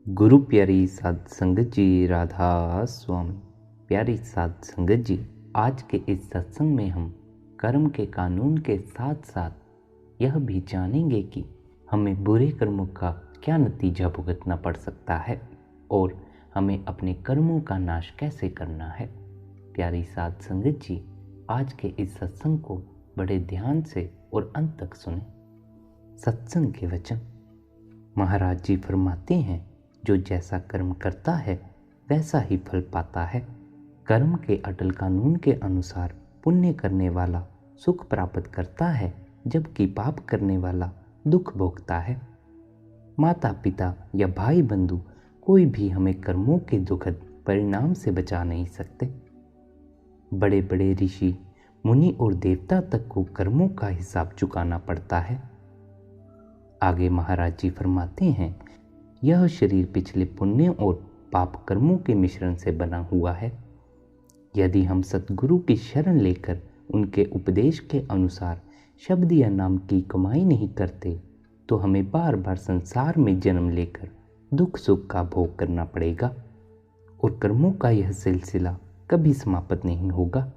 गुरु प्यारी साध संगत जी, राधा स्वामी। प्यारी साध संगत जी, आज के इस सत्संग में हम कर्म के कानून के साथ साथ यह भी जानेंगे कि हमें बुरे कर्मों का क्या नतीजा भुगतना पड़ सकता है और हमें अपने कर्मों का नाश कैसे करना है। प्यारी साध संगत जी, आज के इस सत्संग को बड़े ध्यान से और अंत तक सुने। सत्संग के वचन। महाराज जी फरमाते हैं, जो जैसा कर्म करता है वैसा ही फल पाता है। कर्म के अटल कानून के अनुसार पुण्य करने वाला सुख प्राप्त करता है, जबकि पाप करने वाला दुख भोगता है। माता पिता या भाई बंधु कोई भी हमें कर्मों के दुखद परिणाम से बचा नहीं सकते। बड़े बड़े ऋषि मुनि और देवता तक को कर्मों का हिसाब चुकाना पड़ता है। आगे महाराज जी फरमाते हैं, यह शरीर पिछले पुण्य और पाप कर्मों के मिश्रण से बना हुआ है। यदि हम सतगुरु की शरण लेकर उनके उपदेश के अनुसार शब्द या नाम की कमाई नहीं करते, तो हमें बार बार संसार में जन्म लेकर दुख सुख का भोग करना पड़ेगा और कर्मों का यह सिलसिला कभी समाप्त नहीं होगा।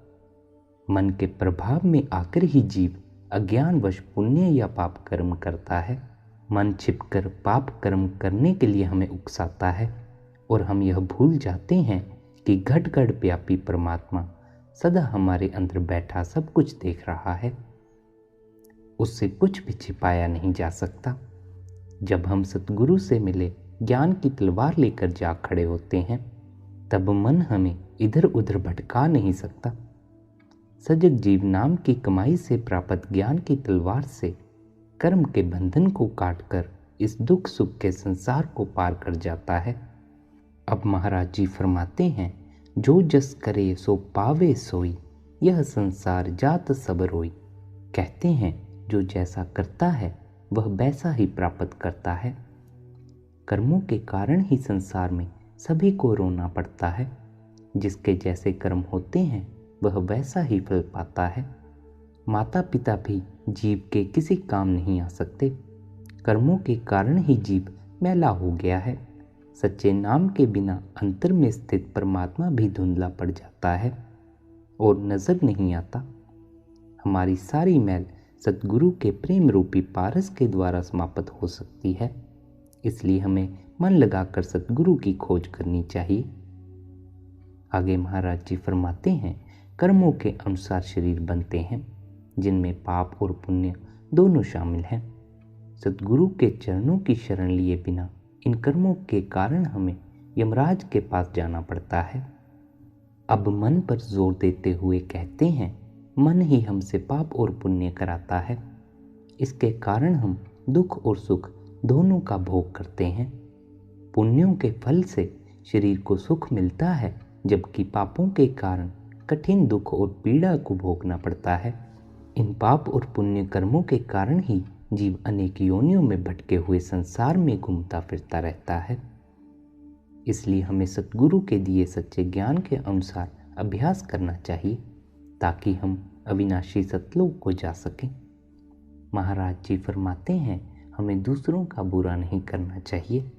मन के प्रभाव में आकर ही जीव अज्ञानवश पुण्य या पाप कर्म करता है। मन छिपकर पाप कर्म करने के लिए हमें उकसाता है और हम यह भूल जाते हैं कि घट घट व्यापी परमात्मा सदा हमारे अंदर बैठा सब कुछ देख रहा है। उससे कुछ भी छिपाया नहीं जा सकता। जब हम सतगुरु से मिले ज्ञान की तलवार लेकर जा खड़े होते हैं, तब मन हमें इधर उधर भटका नहीं सकता। सजग जीव नाम की कमाई से प्राप्त ज्ञान की तलवार से कर्म के बंधन को काटकर इस दुख सुख के संसार को पार कर जाता है। अब महाराज जी फरमाते हैं, जो जस करे सो पावे सोई, यह संसार जात सब रोई। कहते हैं, जो जैसा करता है वह वैसा ही प्राप्त करता है। कर्मों के कारण ही संसार में सभी को रोना पड़ता है। जिसके जैसे कर्म होते हैं वह वैसा ही फल पाता है। माता पिता भी जीव के किसी काम नहीं आ सकते। कर्मों के कारण ही जीव मैला हो गया है। सच्चे नाम के बिना अंतर में स्थित परमात्मा भी धुंधला पड़ जाता है और नजर नहीं आता। हमारी सारी मैल सतगुरु के प्रेम रूपी पारस के द्वारा समाप्त हो सकती है। इसलिए हमें मन लगाकर सतगुरु की खोज करनी चाहिए। आगे महाराज जी फरमाते हैं, कर्मों के अनुसार शरीर बनते हैं, जिनमें पाप और पुण्य दोनों शामिल हैं। सतगुरु के चरणों की शरण लिए बिना इन कर्मों के कारण हमें यमराज के पास जाना पड़ता है। अब मन पर जोर देते हुए कहते हैं, मन ही हमसे पाप और पुण्य कराता है। इसके कारण हम दुख और सुख दोनों का भोग करते हैं। पुण्यों के फल से शरीर को सुख मिलता है, जबकि पापों के कारण कठिन दुख और पीड़ा को भोगना पड़ता है। इन पाप और पुण्य कर्मों के कारण ही जीव अनेक योनियों में भटके हुए संसार में घूमता फिरता रहता है। इसलिए हमें सतगुरु के दिए सच्चे ज्ञान के अनुसार अभ्यास करना चाहिए, ताकि हम अविनाशी सतलोक को जा सकें। महाराज जी फरमाते हैं, हमें दूसरों का बुरा नहीं करना चाहिए।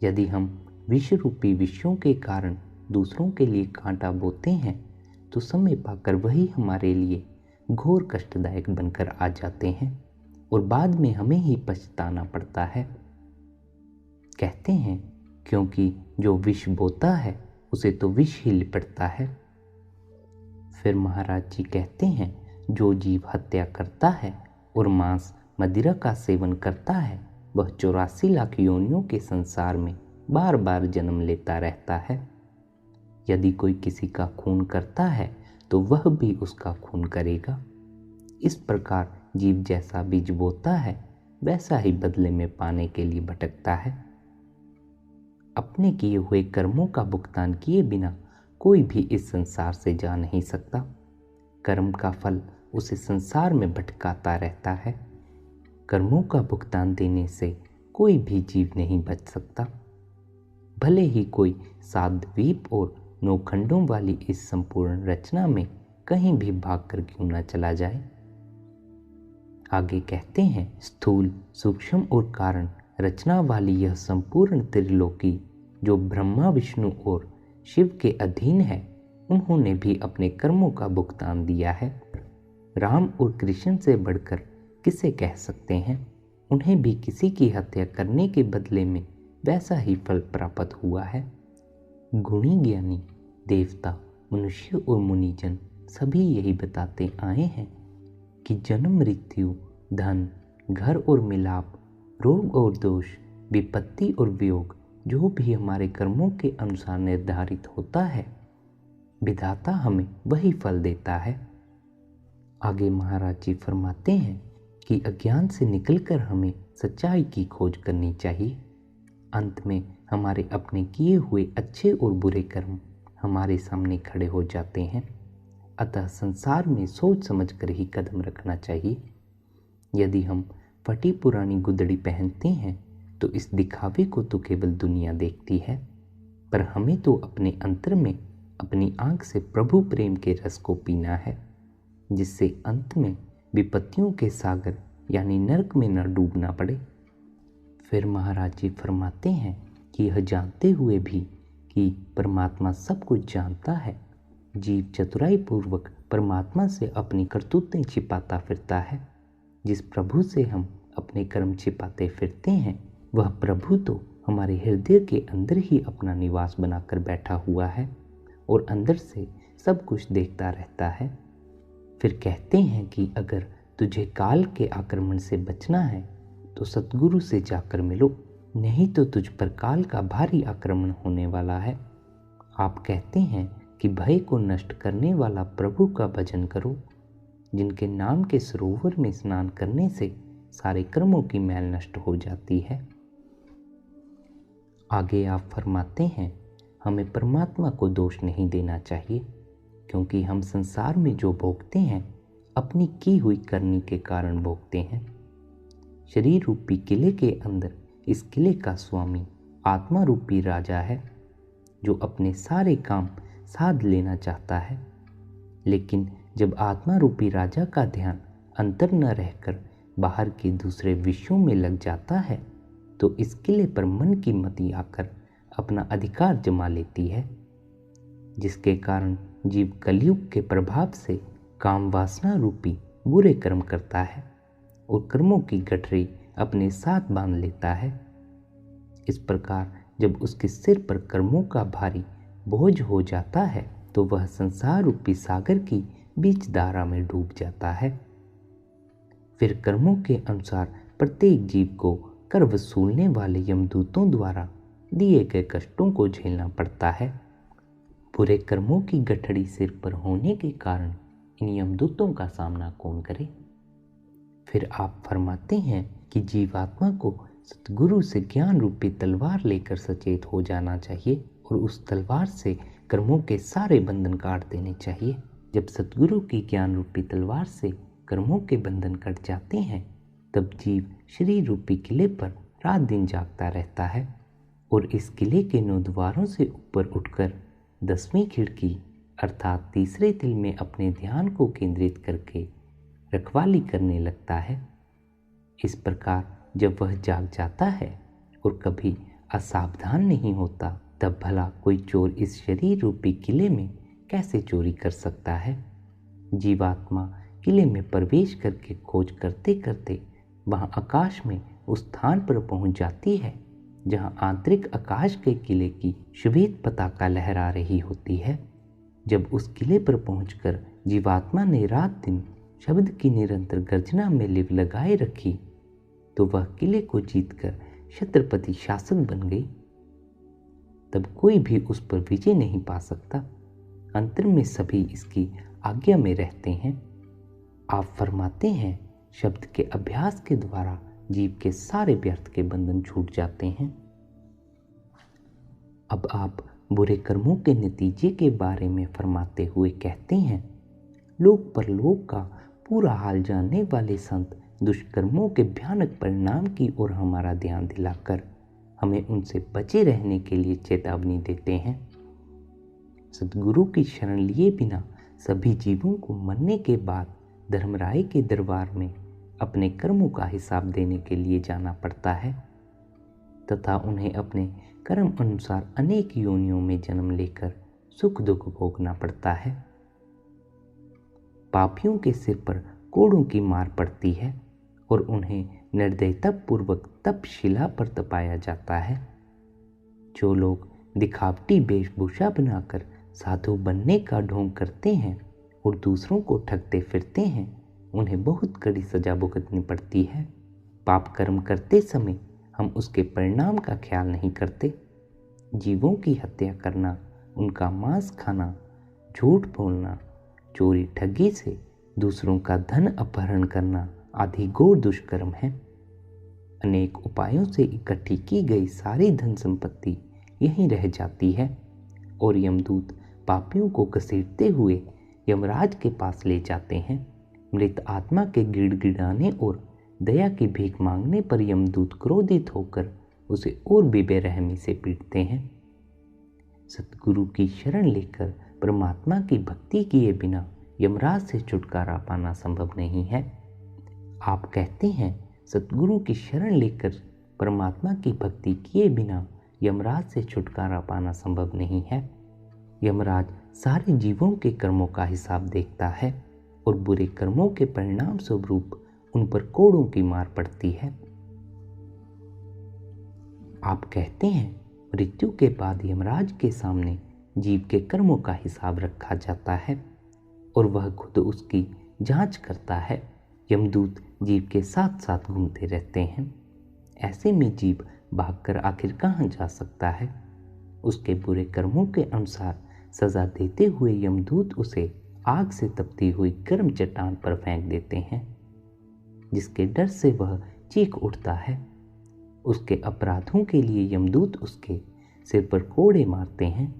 यदि हम विष रूपी विषयों के कारण दूसरों के लिए कांटा बोते हैं, तो समय पाकर वही हमारे लिए घोर कष्टदायक बनकर आ जाते हैं और बाद में हमें ही पछताना पड़ता है। कहते हैं, क्योंकि जो विष बोता है उसे तो विष ही लिपटता है। फिर महाराज जी कहते हैं, जो जीव हत्या करता है और मांस मदिरा का सेवन करता है, वह 84 लाख योनियों के संसार में बार बार जन्म लेता रहता है। यदि कोई किसी का खून करता है तो वह भी उसका खून करेगा। इस प्रकार जीव जैसा बीज बोता है वैसा ही बदले में पाने के लिए भटकता है। अपने किए हुए कर्मों का भुगतान किए बिना कोई भी इस संसार से जा नहीं सकता। कर्म का फल उसे संसार में भटकाता रहता है। कर्मों का भुगतान देने से कोई भी जीव नहीं बच सकता। भले ही कोई 7 द्वीप और 9 खंडों वाली इस संपूर्ण रचना में कहीं भी भागकर क्यों न चला जाए। आगे कहते हैं, स्थूल सूक्ष्म और कारण रचना वाली यह संपूर्ण त्रिलोकी जो ब्रह्मा विष्णु और शिव के अधीन है, उन्होंने भी अपने कर्मों का भुगतान दिया है। राम और कृष्ण से बढ़कर किसे कह सकते हैं? उन्हें भी किसी की हत्या करने के बदले में वैसा ही फल प्राप्त हुआ है। गुणी ज्ञानी देवता, मनुष्य और मुनिजन सभी यही बताते आए हैं कि जन्म, मृत्यु, धन, घर और मिलाप, रोग और दोष, विपत्ति और वियोग जो भी हमारे कर्मों के अनुसार निर्धारित होता है, विधाता हमें वही फल देता है। आगे महाराज जी फरमाते हैं कि अज्ञान से निकलकर हमें सच्चाई की खोज करनी चाहिए। अंत में हमारे अपने किए हुए अच्छे और बुरे कर्म हमारे सामने खड़े हो जाते हैं। अतः संसार में सोच समझ कर ही कदम रखना चाहिए। यदि हम फटी पुरानी गुदड़ी पहनते हैं तो इस दिखावे को तो केवल दुनिया देखती है, पर हमें तो अपने अंतर में अपनी आंख से प्रभु प्रेम के रस को पीना है, जिससे अंत में विपत्तियों के सागर यानी नरक में न डूबना पड़े। फिर महाराज जी फरमाते हैं कि यह जानते हुए भी कि परमात्मा सब कुछ जानता है, जीव चतुराई पूर्वक परमात्मा से अपनी करतूतें छिपाता फिरता है। जिस प्रभु से हम अपने कर्म छिपाते फिरते हैं, वह प्रभु तो हमारे हृदय के अंदर ही अपना निवास बनाकर बैठा हुआ है और अंदर से सब कुछ देखता रहता है। फिर कहते हैं कि अगर तुझे काल के आक्रमण से बचना है तो सतगुरु से जाकर मिलो, नहीं तो तुझ पर काल का भारी आक्रमण होने वाला है। आप कहते हैं कि भय को नष्ट करने वाला प्रभु का भजन करो, जिनके नाम के सरोवर में स्नान करने से सारे कर्मों की मैल नष्ट हो जाती है। आगे आप फरमाते हैं, हमें परमात्मा को दोष नहीं देना चाहिए, क्योंकि हम संसार में जो भोगते हैं अपनी की हुई करनी के कारण भोगते हैं। शरीर रूपी किले के अंदर इस किले का स्वामी आत्मा रूपी राजा है, जो अपने सारे काम साध लेना चाहता है। लेकिन जब आत्मा रूपी राजा का ध्यान अंतर न रहकर बाहर के दूसरे विषयों में लग जाता है, तो इस किले पर मन की मति आकर अपना अधिकार जमा लेती है, जिसके कारण जीव कलयुग के प्रभाव से काम वासना रूपी बुरे कर्म करता है और कर्मों की गठरी अपने साथ बांध लेता है। इस प्रकार जब उसके सिर पर कर्मों का भारी बोझ हो जाता है, तो वह संसार रूपी सागर की बीच धारा में डूब जाता है। फिर कर्मों के अनुसार प्रत्येक जीव को कर वसूलने वाले यमदूतों द्वारा दिए गए कष्टों को झेलना पड़ता है। बुरे कर्मों की गठड़ी सिर पर होने के कारण इन यमदूतों का सामना कौन करे? फिर आप फरमाते हैं कि जीवात्मा को सतगुरु से ज्ञान रूपी तलवार लेकर सचेत हो जाना चाहिए और उस तलवार से कर्मों के सारे बंधन काट देने चाहिए। जब सतगुरु की ज्ञान रूपी तलवार से कर्मों के बंधन कट जाते हैं, तब जीव शरीर रूपी किले पर रात दिन जागता रहता है और इस किले के 9 द्वारों से ऊपर उठकर 10वीं खिड़की अर्थात तीसरे तिल में अपने ध्यान को केंद्रित करके रखवाली करने लगता है। इस प्रकार जब वह जाग जाता है और कभी असावधान नहीं होता, तब भला कोई चोर इस शरीर रूपी किले में कैसे चोरी कर सकता है? जीवात्मा किले में प्रवेश करके खोज करते करते वहां आकाश में उस स्थान पर पहुंच जाती है जहां आंतरिक आकाश के किले की श्वेत पताका लहरा रही होती है। जब उस किले पर पहुंचकर जीवात्मा ने रात दिन शब्द की निरंतर गर्जना में लिव लगाए रखी, तो वह किले को जीतकर छत्रपति शासक बन गई। तब कोई भी उस पर विजय नहीं पा सकता। अंतर में सभी इसकी आज्ञा में रहते हैं। आप फरमाते हैं, शब्द के अभ्यास के द्वारा जीव के सारे व्यर्थ के बंधन छूट जाते हैं। अब आप बुरे कर्मों के नतीजे के बारे में फरमाते हुए कहते हैं, लोक परलोक का पूरा हाल जानने वाले संत दुष्कर्मों के भयानक परिणाम की ओर हमारा ध्यान दिलाकर हमें उनसे बचे रहने के लिए चेतावनी देते हैं। सद्गुरु की शरण लिए बिना सभी जीवों को मरने के बाद धर्मराय के दरबार में अपने कर्मों का हिसाब देने के लिए जाना पड़ता है तथा उन्हें अपने कर्म अनुसार अनेक योनियों में जन्म लेकर सुख दुख भोगना पड़ता है। पापियों के सिर पर कोड़ों की मार पड़ती है और उन्हें निर्दयता पूर्वक तपशिला पर तपाया जाता है। जो लोग दिखावटी वेशभूषा बनाकर साधु बनने का ढोंग करते हैं और दूसरों को ठगते फिरते हैं, उन्हें बहुत कड़ी सजा भुगतनी पड़ती है। पाप कर्म करते समय हम उसके परिणाम का ख्याल नहीं करते। जीवों की हत्या करना, उनका मांस खाना, झूठ बोलना, चोरी ठगी से दूसरों का धन अपहरण करना आदि घोर दुष्कर्म है। अनेक उपायों से इकट्ठी की गई सारी धन संपत्ति यहीं रह जाती है और यमदूत पापियों को घसीटते हुए यमराज के पास ले जाते हैं। मृत आत्मा के गिड़गिड़ाने और दया की भीख मांगने पर यमदूत क्रोधित होकर उसे और भी बेरहमी से पीटते हैं। सतगुरु की शरण लेकर परमात्मा की भक्ति किए बिना यमराज से छुटकारा पाना संभव नहीं है। आप कहते हैं सतगुरु की शरण लेकर परमात्मा की भक्ति किए बिना यमराज से छुटकारा पाना संभव नहीं है। यमराज सारे जीवों के कर्मों का हिसाब देखता है और बुरे कर्मों के परिणाम स्वरूप उन पर कोड़ों की मार पड़ती है। आप कहते हैं मृत्यु के बाद यमराज के सामने जीव के कर्मों का हिसाब रखा जाता है और वह खुद उसकी जांच करता है। यमदूत जीव के साथ साथ घूमते रहते हैं। ऐसे में जीव भागकर आखिर कहाँ जा सकता है। उसके बुरे कर्मों के अनुसार सजा देते हुए यमदूत उसे आग से तपती हुई गर्म चट्टान पर फेंक देते हैं, जिसके डर से वह चीख उठता है। उसके अपराधों के लिए यमदूत उसके सिर पर कोड़े मारते हैं।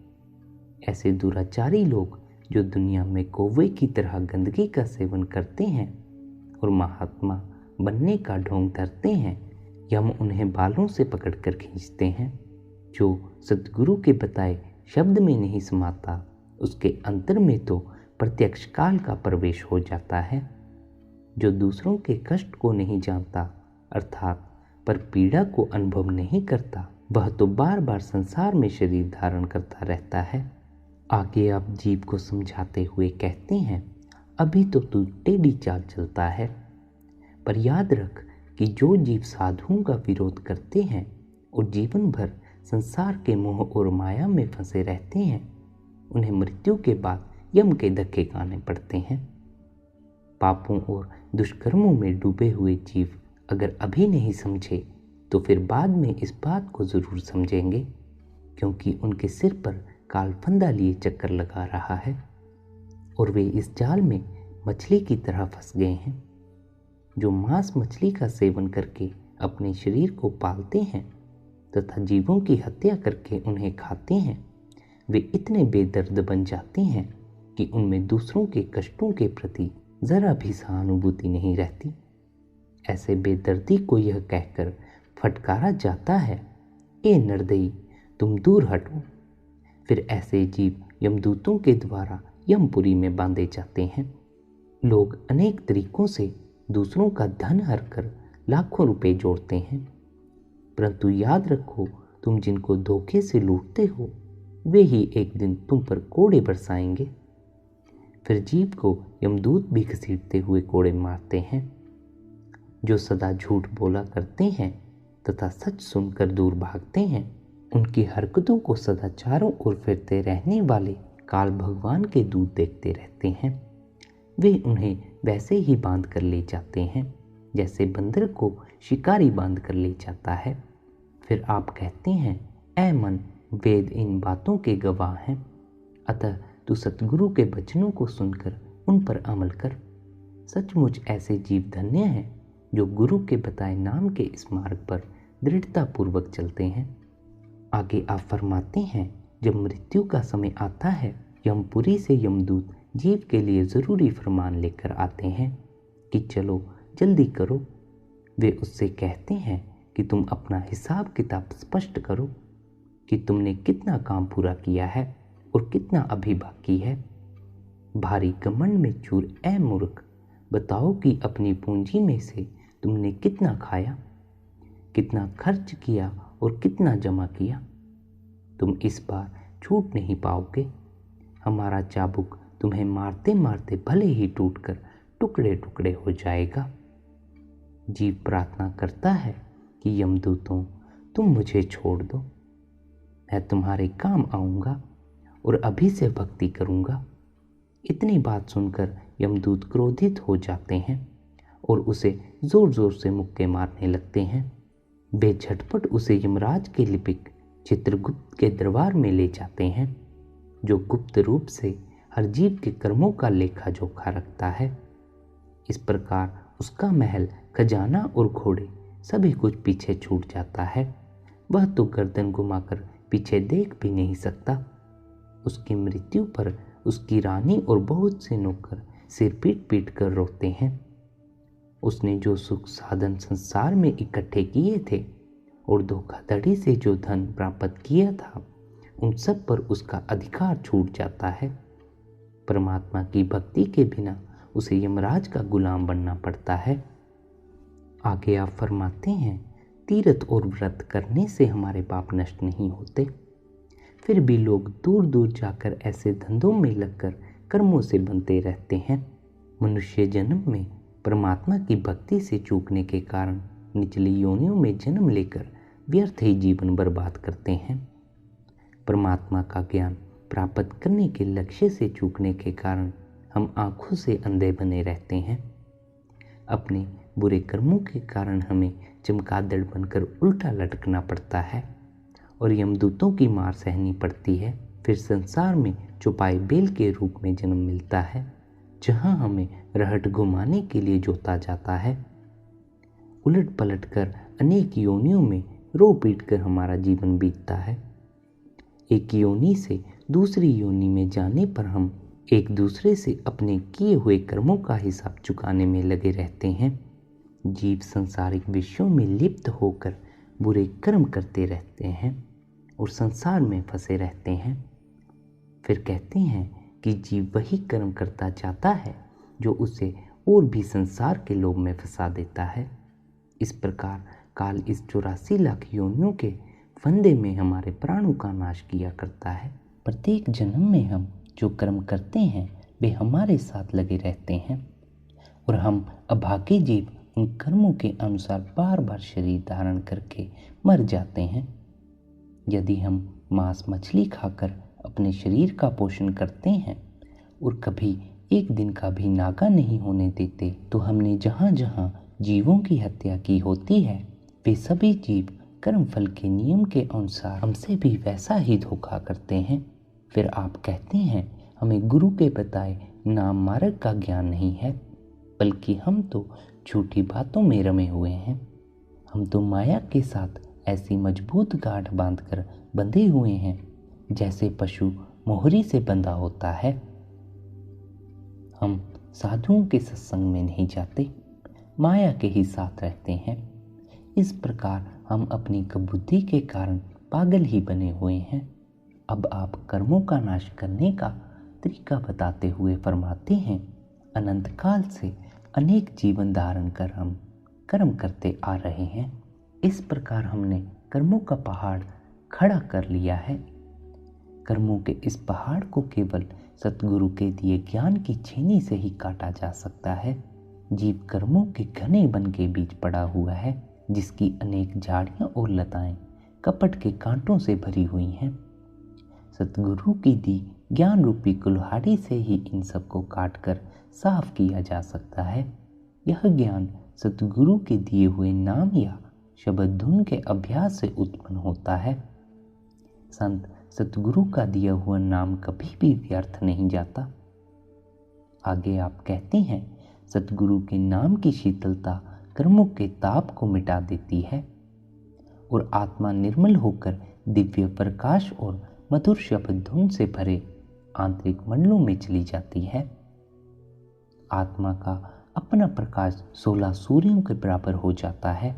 ऐसे दुराचारी लोग जो दुनिया में कौवे की तरह गंदगी का सेवन करते हैं और महात्मा बनने का ढोंग धरते हैं, यम उन्हें बालों से पकड़कर खींचते हैं। जो सद्गुरु के बताए शब्द में नहीं समाता, उसके अंतर में तो प्रत्यक्ष काल का प्रवेश हो जाता है। जो दूसरों के कष्ट को नहीं जानता, अर्थात पर पीड़ा को अनुभव नहीं करता, वह तो बार बार संसार में शरीर धारण करता रहता है। आगे आप जीव को समझाते हुए कहते हैं, अभी तो तू टेढ़ी चाल चलता है, पर याद रख कि जो जीव साधुओं का विरोध करते हैं और जीवन भर संसार के मोह और माया में फंसे रहते हैं, उन्हें मृत्यु के बाद यम के धक्के खाने पड़ते हैं। पापों और दुष्कर्मों में डूबे हुए जीव अगर अभी नहीं समझे तो फिर बाद में इस बात को जरूर समझेंगे, क्योंकि उनके सिर पर काल फंदा लिए चक्कर लगा रहा है और वे इस जाल में मछली की तरह फंस गए हैं। जो मांस मछली का सेवन करके अपने शरीर को पालते हैं तथा जीवों की हत्या करके उन्हें खाते हैं, वे इतने बेदर्द बन जाते हैं कि उनमें दूसरों के कष्टों के प्रति जरा भी सहानुभूति नहीं रहती। ऐसे बेदर्दी को यह कहकर फटकारा जाता है, ए निर्दयी, तुम दूर हटो। फिर ऐसे जीव यमदूतों के द्वारा यमपुरी में बांधे जाते हैं। लोग अनेक तरीकों से दूसरों का धन हरकर लाखों रुपए जोड़ते हैं, परंतु याद रखो, तुम जिनको धोखे से लूटते हो वे ही एक दिन तुम पर कोड़े बरसाएंगे। फिर जीव को यमदूत भी घसीटते हुए कोड़े मारते हैं। जो सदा झूठ बोला करते हैं तथा सच सुनकर दूर भागते हैं, उनकी हरकतों को सदा चारों ओर फिरते रहने वाले काल भगवान के दूत देखते रहते हैं। वे उन्हें वैसे ही बांध कर ले जाते हैं जैसे बंदर को शिकारी बांध कर ले जाता है। फिर आप कहते हैं, ऐ मन, वेद इन बातों के गवाह हैं, अतः तू सतगुरु के वचनों को सुनकर उन पर अमल कर। सचमुच ऐसे जीव धन्य हैं जो गुरु के बताए नाम के इस मार्ग पर दृढ़ता पूर्वक चलते हैं। आगे आप फरमाते हैं, जब मृत्यु का समय आता है, यमपुरी से यमदूत जीव के लिए ज़रूरी फरमान लेकर आते हैं कि चलो जल्दी करो। वे उससे कहते हैं कि तुम अपना हिसाब किताब स्पष्ट करो कि तुमने कितना काम पूरा किया है और कितना अभी बाकी है। भारी घमंड में चूर, ऐ मूर्ख, बताओ कि अपनी पूंजी में से तुमने कितना खाया, कितना खर्च किया और कितना जमा किया। तुम इस बार छूट नहीं पाओगे। हमारा चाबुक तुम्हें मारते मारते भले ही टूटकर टुकड़े टुकड़े हो जाएगा। जीव प्रार्थना करता है कि यमदूतों, तुम मुझे छोड़ दो, मैं तुम्हारे काम आऊँगा और अभी से भक्ति करूँगा। इतनी बात सुनकर यमदूत क्रोधित हो जाते हैं और उसे जोर जोर से मुक्के मारने लगते हैं। वे झटपट उसे यमराज के लिपिक चित्रगुप्त के दरबार में ले जाते हैं, जो गुप्त रूप से हर जीव के कर्मों का लेखा जोखा रखता है। इस प्रकार उसका महल, खजाना और घोड़े सभी कुछ पीछे छूट जाता है। वह तो गर्दन घुमाकर पीछे देख भी नहीं सकता। उसकी मृत्यु पर उसकी रानी और बहुत से नौकर सिर पीट पीट कर रोते हैं। उसने जो सुख साधन संसार में इकट्ठे किए थे और धोखाधड़ी से जो धन प्राप्त किया था, उन सब पर उसका अधिकार छूट जाता है। परमात्मा की भक्ति के बिना उसे यमराज का गुलाम बनना पड़ता है। आगे आप फरमाते हैं, तीर्थ और व्रत करने से हमारे पाप नष्ट नहीं होते, फिर भी लोग दूर दूर जाकर ऐसे धंधों में लगकर कर्मों से बनते रहते हैं। मनुष्य जन्म में परमात्मा की भक्ति से चूकने के कारण निचली योनियों में जन्म लेकर व्यर्थ ही जीवन बर्बाद करते हैं। परमात्मा का ज्ञान प्राप्त करने के लक्ष्य से चूकने के कारण हम आंखों से अंधे बने रहते हैं। अपने बुरे कर्मों के कारण हमें चमगादड़ बनकर उल्टा लटकना पड़ता है और यमदूतों की मार सहनी पड़ती है। फिर संसार में चौपाई बेल के रूप में जन्म मिलता है, जहां हमें रहट घुमाने के लिए जोता जाता है। उलट पलट कर अनेक योनियों में रो पीट कर हमारा जीवन बीतता है। एक योनि से दूसरी योनि में जाने पर हम एक दूसरे से अपने किए हुए कर्मों का हिसाब चुकाने में लगे रहते हैं। जीव संसारिक विषयों में लिप्त होकर बुरे कर्म करते रहते हैं और संसार में फंसे रहते हैं। फिर कहते हैं कि जीव वही कर्म करता जाता है जो उसे और भी संसार के लोभ में फंसा देता है। इस प्रकार काल इस 84 लाख योनियों के फंदे में हमारे प्राणों का नाश किया करता है। प्रत्येक जन्म में हम जो कर्म करते हैं वे हमारे साथ लगे रहते हैं और हम अभागे जीव उन कर्मों के अनुसार बार बार शरीर धारण करके मर जाते हैं। यदि हम मांस मछली खाकर अपने शरीर का पोषण करते हैं और कभी एक दिन का भी नागा नहीं होने देते, तो हमने जहाँ जहाँ जीवों की हत्या की होती है वे सभी जीव कर्मफल के नियम के अनुसार हमसे भी वैसा ही धोखा करते हैं। फिर आप कहते हैं हमें गुरु के बताए नाम मार्ग का ज्ञान नहीं है, बल्कि हम तो झूठी बातों में रमे हुए हैं। हम तो माया के साथ ऐसी मजबूत गांठ बांधकर बंधे हुए हैं जैसे पशु मोहरी से बंधा होता है। हम साधुओं के सत्संग में नहीं जाते, माया के ही साथ रहते हैं। इस प्रकार हम अपनी कबुद्धि के कारण पागल ही बने हुए हैं। अब आप कर्मों का नाश करने का तरीका बताते हुए फरमाते हैं, अनंत काल से अनेक जीवन धारण कर हम कर्म करते आ रहे हैं। इस प्रकार हमने कर्मों का पहाड़ खड़ा कर लिया है। कर्मों के इस पहाड़ को केवल सतगुरु के दिए ज्ञान की छेनी से ही काटा जा सकता है। जीव कर्मों के घने वन के बीच पड़ा हुआ है, जिसकी अनेक झाड़ियां और लताएं कपट के कांटों से भरी हुई हैं। सतगुरु की दी ज्ञान रूपी कुल्हाड़ी से ही इन सबको काटकर साफ किया जा सकता है। यह ज्ञान सतगुरु के दिए हुए नाम या शब्द धुन के अभ्यास से उत्पन्न होता है। संत सतगुरु का दिया हुआ नाम कभी भी व्यर्थ नहीं जाता। आगे आप कहते हैं, सतगुरु के नाम की शीतलता कर्मों के ताप को मिटा देती है और आत्मा निर्मल होकर दिव्य प्रकाश और मधुर शब्द धुन से भरे आंतरिक मंडलों में चली जाती है। आत्मा का अपना प्रकाश 16 सूर्यों के बराबर हो जाता है।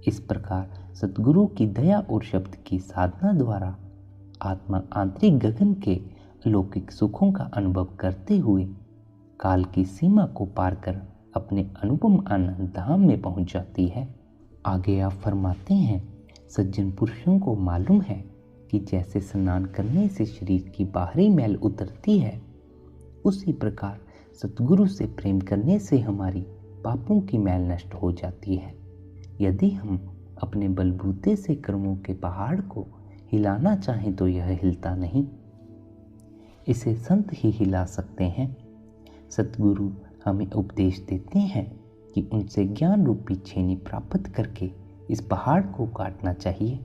इस प्रकार सतगुरु की दया और शब्द की साधना द्वारा आत्मा आंतरिक गगन के अलौकिक सुखों का अनुभव करते हुए काल की सीमा को पार कर अपने अनुपम आनंद धाम में पहुंच जाती है। आगे आप फरमाते हैं, सज्जन पुरुषों को मालूम है कि जैसे स्नान करने से शरीर की बाहरी मैल उतरती है, उसी प्रकार सतगुरु से प्रेम करने से हमारी पापों की मैल नष्ट हो जाती है। यदि हम अपने बलबूते से कर्मों के पहाड़ को हिलाना चाहें तो यह हिलता नहीं, इसे संत ही हिला सकते हैं। सतगुरु हमें उपदेश देते हैं कि उनसे ज्ञान रूपी छेनी प्राप्त करके इस पहाड़ को काटना चाहिए।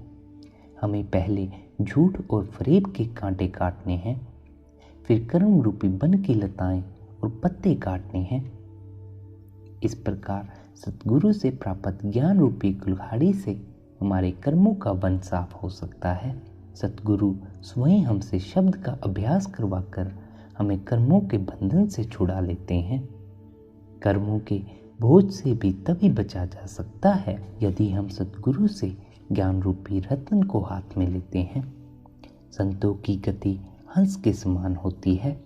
हमें पहले झूठ और फरेब के कांटे काटने हैं, फिर कर्म रूपी वन की लताएं और पत्ते काटने हैं। इस प्रकार सतगुरु से प्राप्त ज्ञान रूपी कुल्हाड़ी से हमारे कर्मों का वन साफ हो सकता है। सतगुरु स्वयं हमसे शब्द का अभ्यास करवाकर हमें कर्मों के बंधन से छुड़ा लेते हैं। कर्मों के बोझ से भी तभी बचा जा सकता है यदि हम सतगुरु से ज्ञान रूपी रत्न को हाथ में लेते हैं। संतों की गति हंस के समान होती है।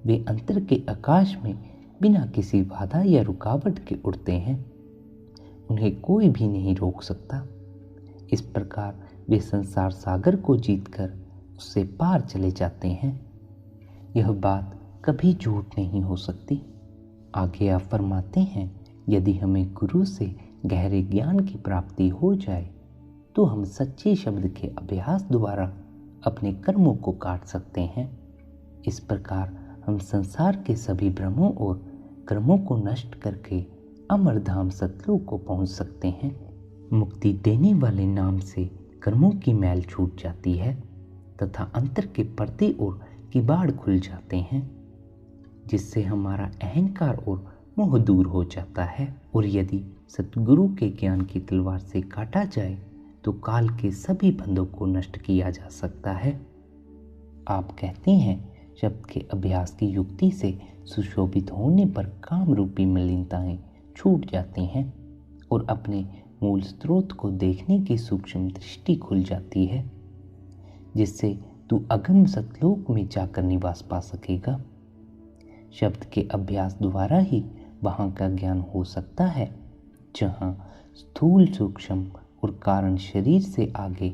वे अंतर के आकाश में बिना किसी बाधा या रुकावट के उड़ते हैं। उन्हें कोई भी नहीं रोक सकता। इस प्रकार वे संसार सागर को जीतकर उससे पार चले जाते हैं। यह बात कभी झूठ नहीं हो सकती। आगे आप फरमाते हैं, यदि हमें गुरु से गहरे ज्ञान की प्राप्ति हो जाए तो हम सच्चे शब्द के अभ्यास द्वारा अपने कर्मों को काट सकते हैं। इस प्रकार हम संसार के सभी भ्रमों और कर्मों को नष्ट करके अमरधाम सतलोक को पहुंच सकते हैं। मुक्ति देने वाले नाम से कर्मों की मैल छूट जाती है तथा अंतर के पर्दे और किवाड़ खुल जाते हैं, जिससे हमारा अहंकार और मोह दूर हो जाता है। और यदि सतगुरु के ज्ञान की तलवार से काटा जाए तो काल के सभी बंधों को नष्ट किया जा सकता है। आप कहते हैं, शब्द के अभ्यास की युक्ति से सुशोभित होने पर काम रूपी मलिनताएं छूट जाती हैं और अपने मूल स्रोत को देखने की सूक्ष्म दृष्टि खुल जाती है, जिससे तू अगम सतलोक में जाकर निवास पा सकेगा। शब्द के अभ्यास द्वारा ही वहाँ का ज्ञान हो सकता है जहाँ स्थूल सूक्ष्म और कारण शरीर से आगे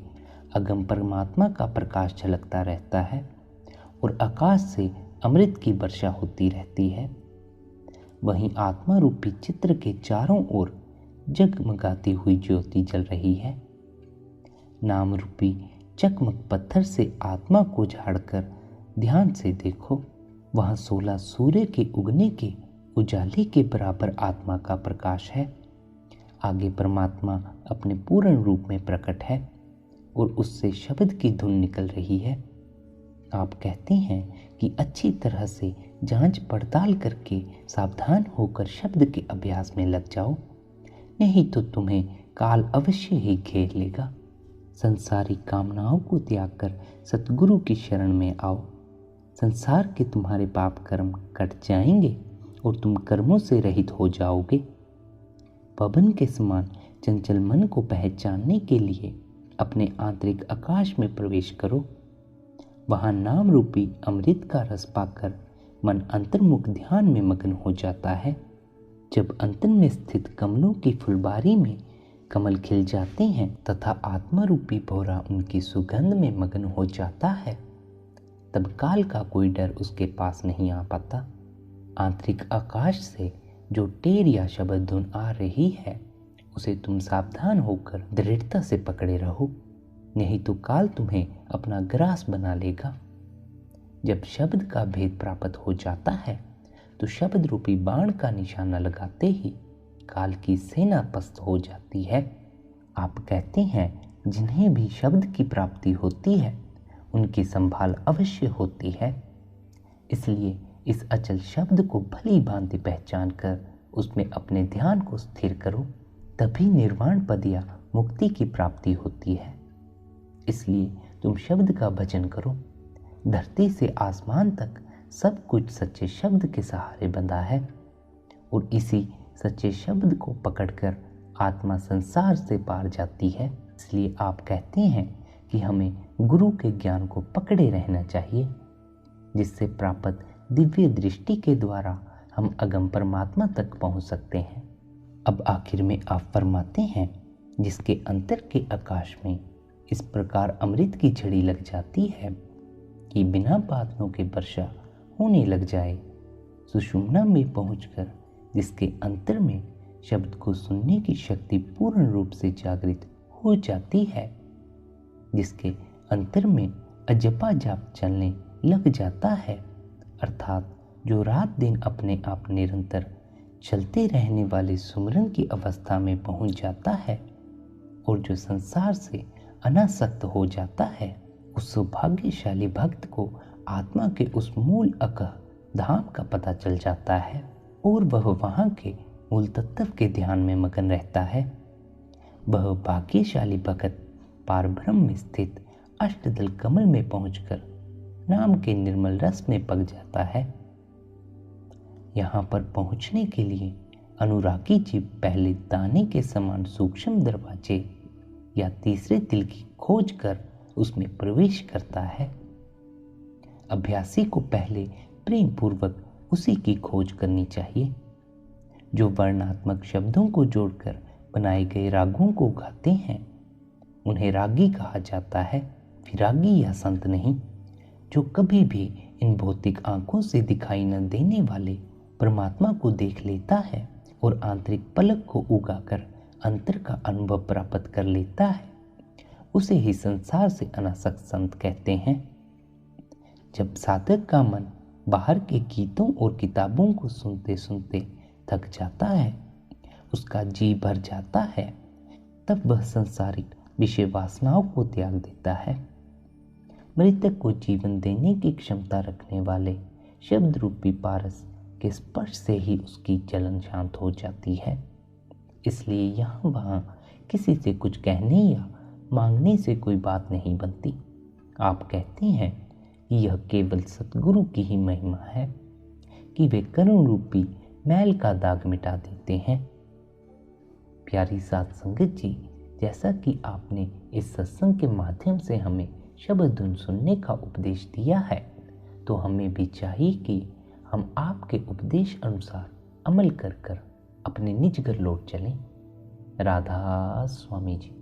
अगम परमात्मा का प्रकाश झलकता रहता है और आकाश से अमृत की वर्षा होती रहती है। वहीं आत्मा रूपी चित्र के चारों ओर जगमगाती हुई ज्योति जल रही है। नाम रूपी चकमक पत्थर से आत्मा को झाड़कर ध्यान से देखो। वहाँ 16 सूर्य के उगने के उजाले के बराबर आत्मा का प्रकाश है। आगे परमात्मा अपने पूर्ण रूप में प्रकट है और उससे शब्द की धुन निकल रही है। आप कहते हैं कि अच्छी तरह से जांच पड़ताल करके सावधान होकर शब्द के अभ्यास में लग जाओ, नहीं तो तुम्हें काल अवश्य ही घेर लेगा। संसारी कामनाओं को त्याग कर सतगुरु की शरण में आओ। संसार के तुम्हारे पाप कर्म कट जाएंगे और तुम कर्मों से रहित हो जाओगे। पवन के समान चंचल मन को पहचानने के लिए अपने आंतरिक आकाश में प्रवेश करो। वहां नाम रूपी अमृत का रस पाकर मन अंतर्मुख ध्यान में मग्न हो जाता है। जब अंतन में स्थित कमलों की फुलबारी में कमल खिल जाते हैं तथा आत्मा रूपी भौरा उनकी सुगंध में मग्न हो जाता है, तब काल का कोई डर उसके पास नहीं आ पाता। आंतरिक आकाश से जो टेर या शब्द धुन आ रही है, उसे तुम सावधान होकर दृढ़ता से पकड़े रहो, नहीं तो काल तुम्हें अपना ग्रास बना लेगा। जब शब्द का भेद प्राप्त हो जाता है तो शब्द रूपी बाण का निशाना लगाते ही काल की सेना पस्त हो जाती है। आप कहते हैं, जिन्हें भी शब्द की प्राप्ति होती है उनकी संभाल अवश्य होती है। इसलिए इस अचल शब्द को भली भांति पहचान कर उसमें अपने ध्यान को स्थिर करो, तभी निर्वाण पद या मुक्ति की प्राप्ति होती है। इसलिए तुम शब्द का भजन करो। धरती से आसमान तक सब कुछ सच्चे शब्द के सहारे बंधा है और इसी सच्चे शब्द को पकड़कर आत्मा संसार से पार जाती है। इसलिए आप कहते हैं कि हमें गुरु के ज्ञान को पकड़े रहना चाहिए, जिससे प्राप्त दिव्य दृष्टि के द्वारा हम अगम परमात्मा तक पहुंच सकते हैं। अब आखिर में आप फरमाते हैं, जिसके अंतर के आकाश में इस प्रकार अमृत की झड़ी लग जाती है कि बिना बादलों के वर्षा होने लग जाए। सुषुम्ना में पहुंचकर जिसके अंतर में शब्द को सुनने की शक्ति पूर्ण रूप से जागृत हो जाती है, जिसके अंतर में अजपा जाप चलने लग जाता है, अर्थात जो रात दिन अपने आप निरंतर चलते रहने वाले सुमरन की अवस्था में पहुंच जाता है और जो संसार से अनासक्त हो जाता है, उस सौभाग्यशाली भक्त को आत्मा के उस मूल अकह धाम का पता चल जाता है और वह वहाँ के मूल तत्व के ध्यान में मगन रहता है। वह भाग्यशाली भक्त पारब्रह्म में स्थित अष्टदल कमल में पहुंचकर नाम के निर्मल रस में पक जाता है। यहाँ पर पहुंचने के लिए अनुरागी जीव पहले दाने के समान सूक्ष्म दरवाजे या तीसरे दिल की खोज कर उसमें प्रवेश करता है। अभ्यासी को पहले प्रेम पूर्वक उसी की खोज करनी चाहिए। जो वर्णात्मक शब्दों को जोड़कर बनाए गए रागों को गाते हैं, उन्हें रागी कहा जाता है, विरागी या संत नहीं। जो कभी भी इन भौतिक आंखों से दिखाई न देने वाले परमात्मा को देख लेता है और आंतरिक पलक को उगाकर अंतर का अनुभव प्राप्त कर लेता है, उसे ही संसार से अनासक्त संत कहते हैं। जब साधक का मन बाहर के गीतों और किताबों को सुनते सुनते थक जाता है, उसका जी भर जाता है, तब वह संसारिक विषय वासनाओं को त्याग देता है। मृतक को जीवन देने की क्षमता रखने वाले शब्द रूपी पारस के स्पर्श से ही उसकी जलन शांत हो जाती है। इसलिए यहाँ वहाँ किसी से कुछ कहने या मांगने से कोई बात नहीं बनती। आप कहते हैं कि यह केवल सतगुरु की ही महिमा है कि वे करुण रूपी मैल का दाग मिटा देते हैं। प्यारी साध संगत जी, जैसा कि आपने इस सत्संग के माध्यम से हमें शब्द धुन सुनने का उपदेश दिया है, तो हमें भी चाहिए कि हम आपके उपदेश अनुसार अमल कर अपने निज घर लौट चलें। राधा स्वामी जी।